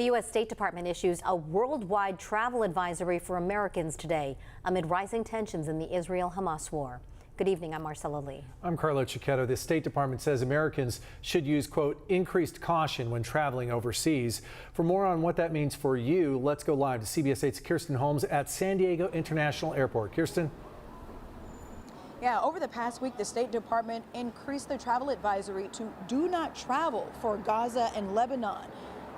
The U.S. State Department issues a worldwide travel advisory for Americans today amid rising tensions in the Israel-Hamas war. Good evening, I'm Marcella Lee. I'm Carlo Cicchetto. The State Department says Americans should use, quote, increased caution when traveling overseas. For more on what that means for you, let's go live to CBS 8's Kirsten Holmes at San Diego International Airport. Kirsten? Yeah, over the past week, the State Department increased the travel advisory to do not travel for Gaza and Lebanon.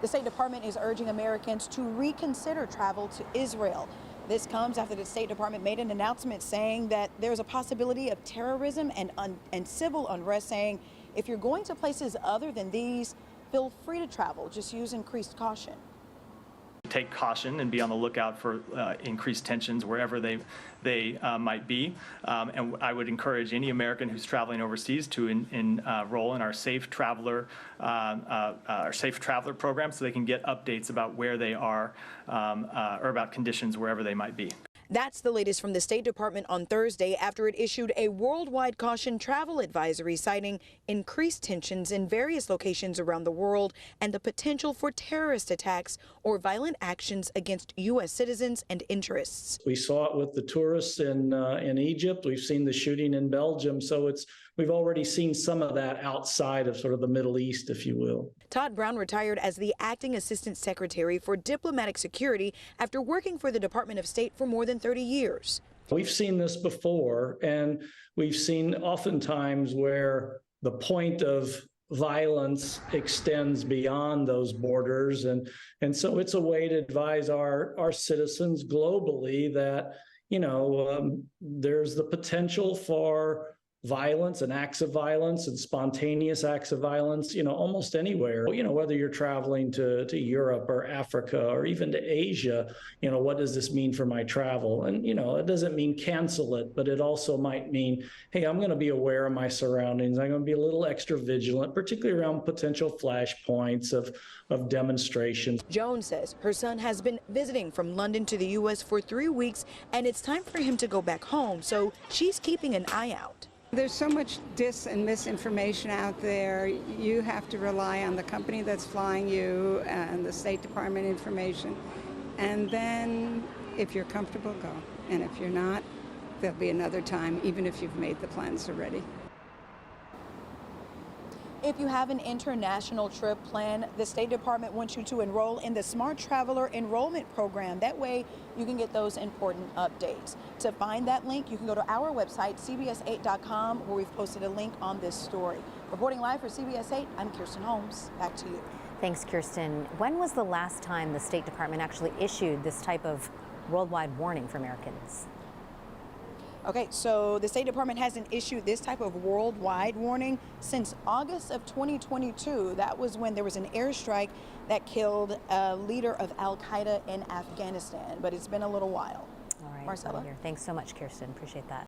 The State Department is urging Americans to reconsider travel to Israel. This comes after the State Department made an announcement saying that there's a possibility of terrorism and civil unrest, saying if you're going to places other than these, feel free to travel. Just use increased caution. Take caution and be on the lookout for increased tensions wherever they might be. And I would encourage any American who's traveling overseas to enroll in our Safe Traveler program so they can get updates about where they are or about conditions wherever they might be. That's the latest from the State Department on Thursday after it issued a worldwide caution travel advisory citing increased tensions in various locations around the world and the potential for terrorist attacks or violent actions against U.S. citizens and interests. We saw it with the tourists in Egypt. We've seen the shooting in Belgium. So we've already seen some of that outside of sort of the Middle East, if you will. Todd Brown retired as the acting assistant secretary for diplomatic security after working for the Department of State for more than 30 years. We've seen this before, and we've seen oftentimes where the point of violence extends beyond those borders. And so it's a way to advise our citizens globally that, there's the potential for violence and acts of violence and spontaneous acts of violence, almost anywhere. Whether you're traveling to Europe or Africa or even to Asia, what does this mean for my travel? And, it doesn't mean cancel it, but it also might mean, hey, I'm going to be aware of my surroundings. I'm going to be a little extra vigilant, particularly around potential flashpoints of demonstrations. Joan says her son has been visiting from London to the U.S. for 3 weeks, and it's time for him to go back home, so she's keeping an eye out. There's so much dis and misinformation out there. You have to rely on the company that's flying you and the State Department information. And then if you're comfortable, go. And if you're not, there'll be another time, even if you've made the plans already. If you have an international trip planned, the State Department wants you to enroll in the Smart Traveler Enrollment Program. That way you can get those important updates. To find that link, you can go to our website, cbs8.com, where we've posted a link on this story. Reporting live for CBS 8, I'm Kirsten Holmes. Back to you. Thanks, Kirsten. When was the last time the State Department actually issued this type of worldwide warning for Americans? Okay, so the State Department hasn't issued this type of worldwide warning since August of 2022. That was when there was an airstrike that killed a leader of Al-Qaeda in Afghanistan, but it's been a little while. All right, Marcella. Thanks so much, Kirsten. Appreciate that.